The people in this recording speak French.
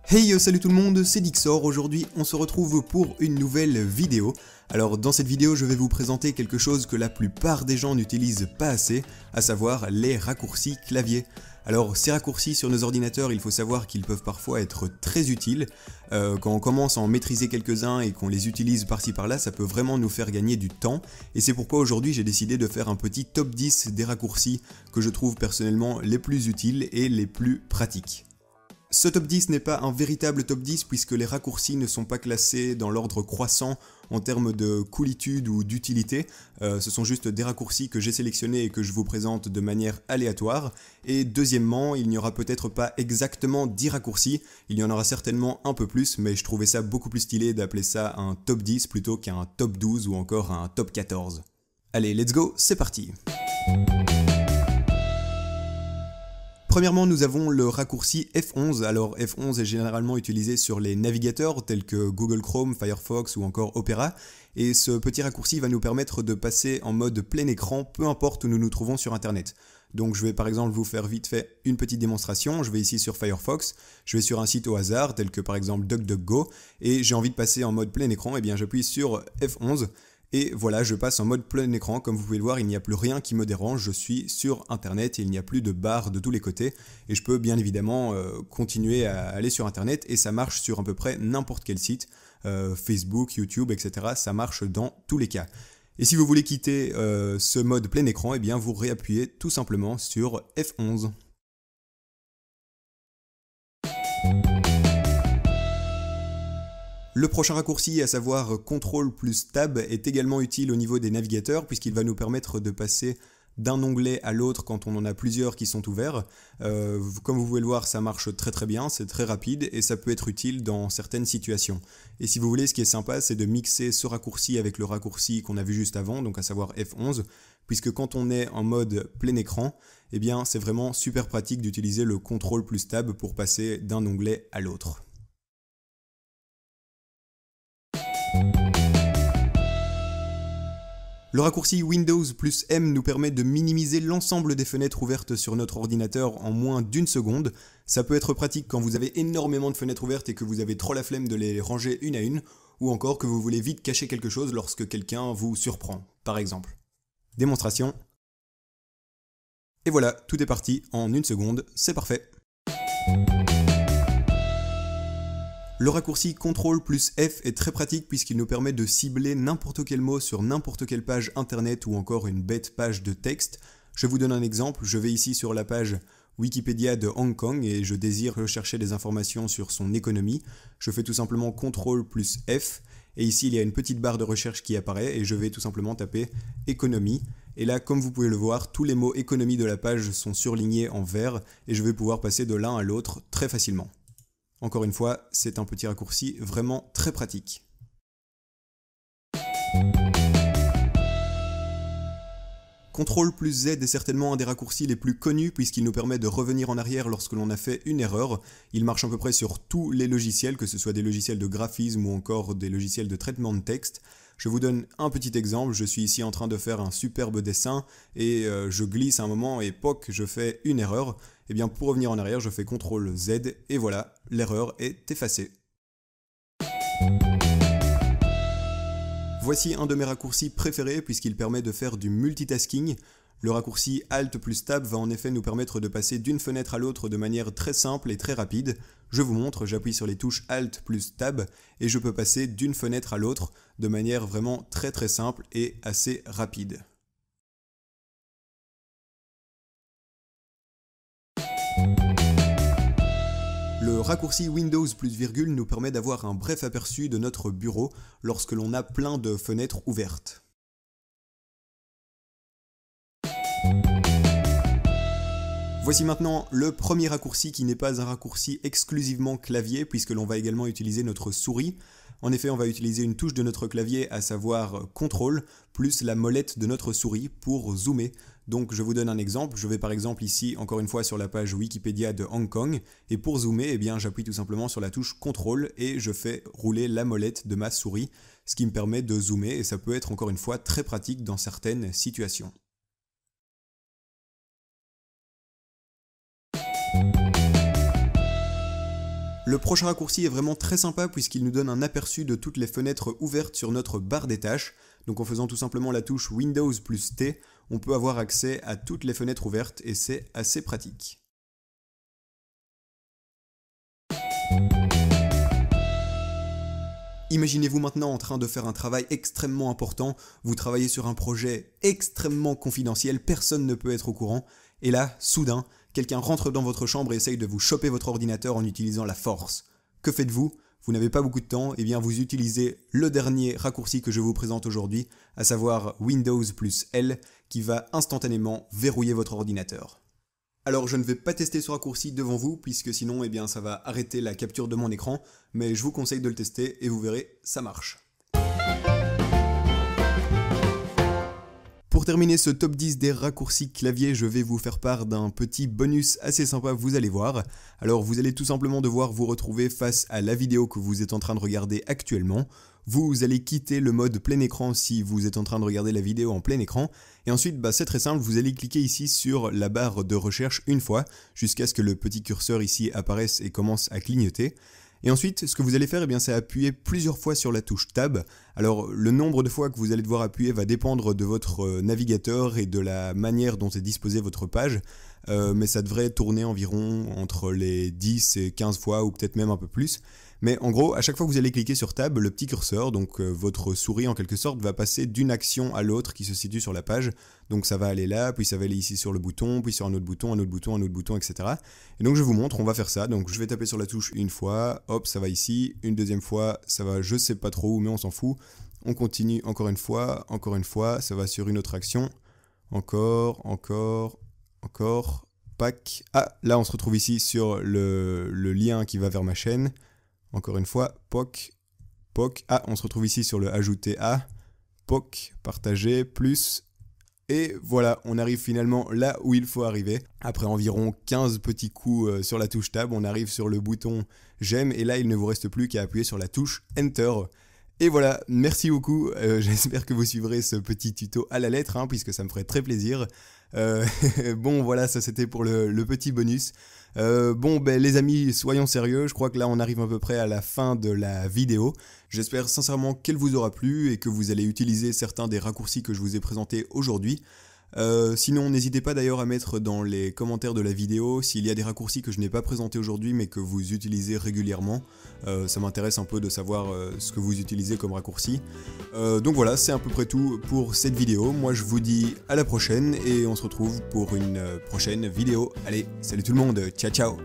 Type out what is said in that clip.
Hey salut tout le monde, c'est Dixor. Aujourd'hui on se retrouve pour une nouvelle vidéo. Alors dans cette vidéo je vais vous présenter quelque chose que la plupart des gens n'utilisent pas assez, à savoir les raccourcis clavier. Alors ces raccourcis sur nos ordinateurs, il faut savoir qu'ils peuvent parfois être très utiles. Quand on commence à en maîtriser quelques-uns et qu'on les utilise par-ci par-là, ça peut vraiment nous faire gagner du temps. Et c'est pourquoi aujourd'hui j'ai décidé de faire un petit top 10 des raccourcis que je trouve personnellement les plus utiles et les plus pratiques. Ce top 10 n'est pas un véritable top 10 puisque les raccourcis ne sont pas classés dans l'ordre croissant en termes de coolitude ou d'utilité. Ce sont juste des raccourcis que j'ai sélectionnés et que je vous présente de manière aléatoire. Et deuxièmement, il n'y aura peut-être pas exactement 10 raccourcis, il y en aura certainement un peu plus, mais je trouvais ça beaucoup plus stylé d'appeler ça un top 10 plutôt qu'un top 12 ou encore un top 14. Allez, let's go, c'est parti! Premièrement, nous avons le raccourci F11. Alors F11 est généralement utilisé sur les navigateurs tels que Google Chrome, Firefox ou encore Opera. Et ce petit raccourci va nous permettre de passer en mode plein écran, peu importe où nous nous trouvons sur Internet. Donc je vais par exemple vous faire vite fait une petite démonstration. Je vais ici sur Firefox, je vais sur un site au hasard tel que par exemple DuckDuckGo et j'ai envie de passer en mode plein écran, et bien j'appuie sur F11. Et voilà, je passe en mode plein écran. Comme vous pouvez le voir, il n'y a plus rien qui me dérange. Je suis sur Internet et il n'y a plus de barres de tous les côtés. Et je peux bien évidemment continuer à aller sur Internet et ça marche sur à peu près n'importe quel site. Facebook, YouTube, etc. Ça marche dans tous les cas. Et si vous voulez quitter ce mode plein écran, eh bien vous réappuyez tout simplement sur F11. Le prochain raccourci, à savoir CTRL plus Tab, est également utile au niveau des navigateurs puisqu'il va nous permettre de passer d'un onglet à l'autre quand on en a plusieurs qui sont ouverts. Comme vous pouvez le voir, ça marche très bien, c'est très rapide et ça peut être utile dans certaines situations. Et si vous voulez, ce qui est sympa, c'est de mixer ce raccourci avec le raccourci qu'on a vu juste avant, donc à savoir F11, puisque quand on est en mode plein écran, eh bien c'est vraiment super pratique d'utiliser le CTRL plus Tab pour passer d'un onglet à l'autre. Le raccourci Windows plus M nous permet de minimiser l'ensemble des fenêtres ouvertes sur notre ordinateur en moins d'une seconde. Ça peut être pratique quand vous avez énormément de fenêtres ouvertes et que vous avez trop la flemme de les ranger une à une, ou encore que vous voulez vite cacher quelque chose lorsque quelqu'un vous surprend, par exemple. Démonstration. Et voilà, tout est parti en une seconde, c'est parfait. Le raccourci CTRL plus F est très pratique puisqu'il nous permet de cibler n'importe quel mot sur n'importe quelle page internet ou encore une bête page de texte. Je vous donne un exemple, je vais ici sur la page Wikipédia de Hong Kong et je désire rechercher des informations sur son économie. Je fais tout simplement CTRL plus F et ici il y a une petite barre de recherche qui apparaît et je vais tout simplement taper économie. Et là, comme vous pouvez le voir, tous les mots économie de la page sont surlignés en vert et je vais pouvoir passer de l'un à l'autre très facilement. Encore une fois, c'est un petit raccourci vraiment très pratique. CTRL plus Z est certainement un des raccourcis les plus connus puisqu'il nous permet de revenir en arrière lorsque l'on a fait une erreur. Il marche à peu près sur tous les logiciels, que ce soit des logiciels de graphisme ou encore des logiciels de traitement de texte. Je vous donne un petit exemple, je suis ici en train de faire un superbe dessin et je glisse à un moment et poc, je fais une erreur. Et bien pour revenir en arrière, je fais CTRL Z et voilà, l'erreur est effacée. Voici un de mes raccourcis préférés puisqu'il permet de faire du multitasking. Le raccourci Alt plus Tab va en effet nous permettre de passer d'une fenêtre à l'autre de manière très simple et très rapide. Je vous montre, j'appuie sur les touches Alt plus Tab et je peux passer d'une fenêtre à l'autre de manière vraiment très simple et assez rapide. Le raccourci Windows plus virgule nous permet d'avoir un bref aperçu de notre bureau lorsque l'on a plein de fenêtres ouvertes. Voici maintenant le premier raccourci qui n'est pas un raccourci exclusivement clavier puisque l'on va également utiliser notre souris. En effet, on va utiliser une touche de notre clavier, à savoir CTRL, plus la molette de notre souris pour zoomer. Donc je vous donne un exemple, je vais par exemple ici encore une fois sur la page Wikipédia de Hong Kong et pour zoomer, eh bien, j'appuie tout simplement sur la touche CTRL et je fais rouler la molette de ma souris, ce qui me permet de zoomer et ça peut être encore une fois très pratique dans certaines situations. Le prochain raccourci est vraiment très sympa puisqu'il nous donne un aperçu de toutes les fenêtres ouvertes sur notre barre des tâches. Donc en faisant tout simplement la touche Windows plus T, on peut avoir accès à toutes les fenêtres ouvertes et c'est assez pratique. Imaginez-vous maintenant en train de faire un travail extrêmement important, vous travaillez sur un projet extrêmement confidentiel, personne ne peut être au courant, et là, soudain, quelqu'un rentre dans votre chambre et essaye de vous choper votre ordinateur en utilisant la force. Que faites-vous ? Vous n'avez pas beaucoup de temps, et bien vous utilisez le dernier raccourci que je vous présente aujourd'hui, à savoir Windows plus L, qui va instantanément verrouiller votre ordinateur. Alors je ne vais pas tester ce raccourci devant vous, puisque sinon eh bien, ça va arrêter la capture de mon écran, mais je vous conseille de le tester et vous verrez, ça marche. Pour terminer ce top 10 des raccourcis clavier, je vais vous faire part d'un petit bonus assez sympa, vous allez voir. Alors vous allez tout simplement devoir vous retrouver face à la vidéo que vous êtes en train de regarder actuellement. Vous allez quitter le mode plein écran si vous êtes en train de regarder la vidéo en plein écran. Et ensuite, c'est très simple, vous allez cliquer ici sur la barre de recherche une fois, jusqu'à ce que le petit curseur ici apparaisse et commence à clignoter. Et ensuite, ce que vous allez faire, c'est appuyer plusieurs fois sur la touche Tab. Alors, le nombre de fois que vous allez devoir appuyer va dépendre de votre navigateur et de la manière dont est disposée votre page. Mais ça devrait tourner environ entre les 10 et 15 fois, ou peut-être même un peu plus. Mais en gros, à chaque fois que vous allez cliquer sur Tab, le petit curseur, donc votre souris en quelque sorte, va passer d'une action à l'autre qui se situe sur la page. Donc ça va aller là, puis ça va aller ici sur le bouton, puis sur un autre bouton, un autre bouton, un autre bouton, etc. Et donc je vous montre, on va faire ça. Donc je vais taper sur la touche une fois, hop, ça va ici. Une deuxième fois, ça va je sais pas trop où, mais on s'en fout. On continue encore une fois, ça va sur une autre action. Encore, pack. Ah, là on se retrouve ici sur le lien qui va vers ma chaîne. Encore une fois, POC. Ah, on se retrouve ici sur le ajouter à. POC, partager, plus. Et voilà, on arrive finalement là où il faut arriver. Après environ 15 petits coups sur la touche Tab, on arrive sur le bouton j'aime. Et là, il ne vous reste plus qu'à appuyer sur la touche Enter. Et voilà, merci beaucoup. J'espère que vous suivrez ce petit tuto à la lettre, puisque ça me ferait très plaisir. Bon, voilà, ça c'était pour le petit bonus. Les amis, soyons sérieux, je crois que là on arrive à peu près à la fin de la vidéo. J'espère sincèrement qu'elle vous aura plu et que vous allez utiliser certains des raccourcis que je vous ai présentés aujourd'hui. Sinon, n'hésitez pas d'ailleurs à mettre dans les commentaires de la vidéo s'il y a des raccourcis que je n'ai pas présentés aujourd'hui mais que vous utilisez régulièrement. Ça m'intéresse un peu de savoir ce que vous utilisez comme raccourci. Donc voilà, c'est à peu près tout pour cette vidéo. Moi je vous dis à la prochaine et on se retrouve pour une prochaine vidéo. Allez, salut tout le monde, ciao ciao!